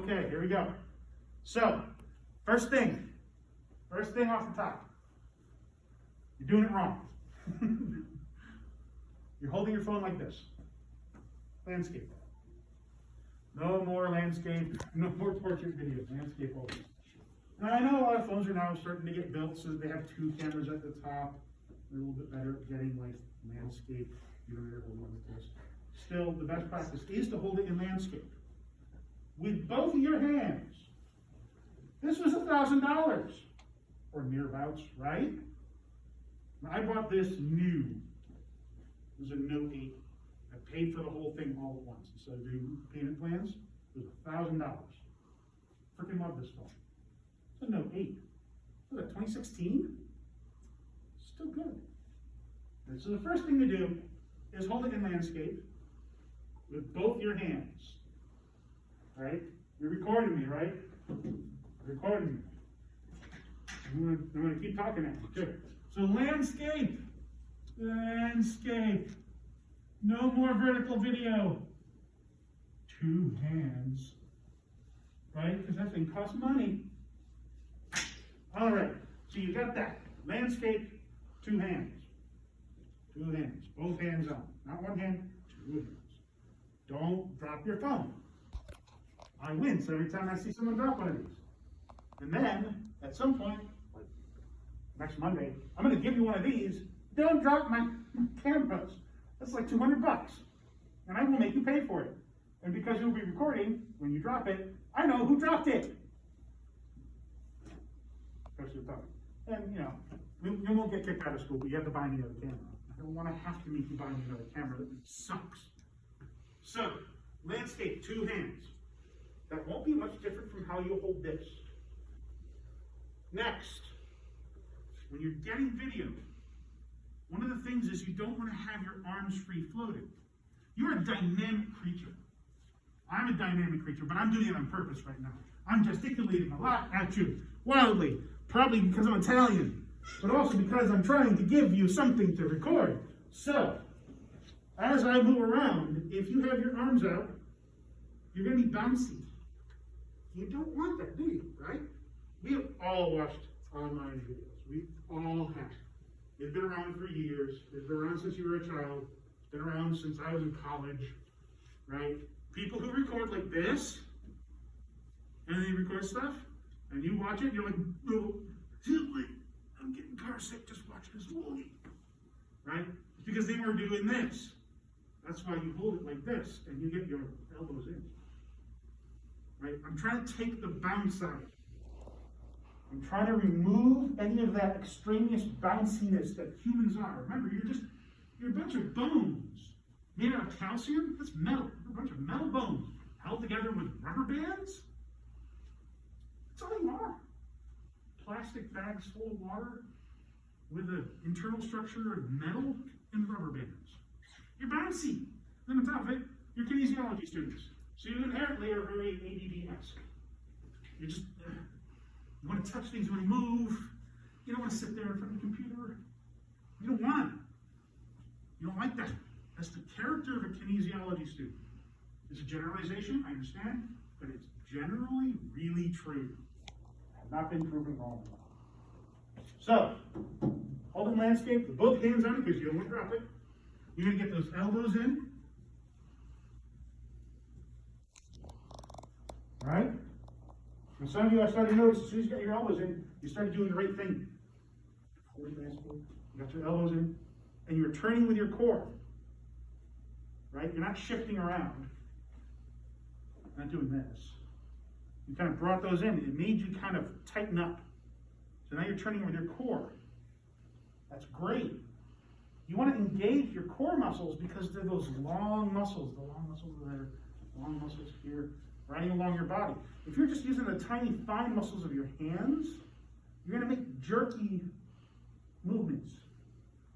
Okay, here we go. So, first thing off the top. You're doing it wrong. You're holding your phone like this. Landscape. No more landscape, no more portrait videos, landscape only. Now I know a lot of phones are now starting to get built so that they have 2 cameras at the top. They're a little bit better at getting like landscape. You don't need to hold one like this. Still, the best practice is to hold it in landscape. With both of your hands. This was $1,000 or nearabouts, right? I bought this new. It was a Note 8. I paid for the whole thing all at once instead of doing payment plans. It was $1,000. Freaking love this phone. It's a Note 8. Was that 2016? Still good. And so the first thing to do is hold it in landscape with both your hands. Right? You're recording me, right? You're recording me. I'm going to keep talking at you too. So landscape. Landscape. No more vertical video. 2 hands. Right? Because that thing costs money. All right. So you got that. Landscape, 2 hands. 2 hands. Both hands on. Not 1 hand, 2 hands. Don't drop your phone. I wince every time I see someone drop one of these. And then, at some point, like next Monday, I'm going to give you one of these. Don't drop my cameras. That's like $200. And I will make you pay for it. And because you'll be recording, when you drop it, I know who dropped it. Especially the phone. And, you know, you won't get kicked out of school, but you have to buy me another camera. I don't want to have to make you buy me another camera. That sucks. So, landscape, 2 hands. That won't be much different from how you hold this. Next, when you're getting video, one of the things is you don't want to have your arms free floating. You're a dynamic creature. I'm a dynamic creature, but I'm doing it on purpose right now. I'm gesticulating a lot at you, wildly, probably because I'm Italian, but also because I'm trying to give you something to record. So, as I move around, if you have your arms out, you're going to be bouncy. You don't want that, do you, right? We have all watched online videos. We all have. It's been around for years. It's been around since you were a child. It's been around since I was in college, right? People who record like this, and they record stuff, and you watch it, you're like, no, I'm getting car sick just watching this movie, right? It's because they were doing this. That's why you hold it like this, and you get your elbows in. Right? I'm trying to take the bounce out. I'm trying to remove any of that extraneous bounciness that humans are. Remember, you're a bunch of bones made out of calcium. That's metal. You're a bunch of metal bones held together with rubber bands. That's all you are. Plastic bags full of water with an internal structure of metal and rubber bands. You're bouncy. Then on top of it, you're kinesiology students. So you inherently are very ADD-esque. You just, you want to touch things, you want to move. You don't want to sit there in front of the computer. You don't want it. You don't like that. That's the character of a kinesiology student. It's a generalization, I understand, but it's generally really true. Have not been proven wrong. So, holding landscape with both hands on it because you don't want to drop it. You're going to get those elbows in. All right? And some of you are starting to notice as soon as you got your elbows in, you started doing the right thing. Holding landscape, you got your elbows in, and you're turning with your core. Right? You're not shifting around. You're not doing this. You kind of brought those in. It made you kind of tighten up. So now you're turning with your core. That's great. You want to engage your core muscles because they're those long muscles, the long muscles there, long muscles here, running along your body. If you're just using the tiny fine muscles of your hands, you're going to make jerky movements,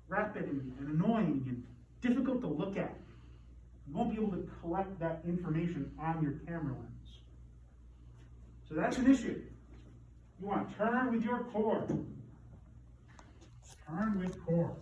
rapid and annoying and difficult to look at. You won't be able to collect that information on your camera lens. So that's an issue. You want to turn with your core. Turn with core.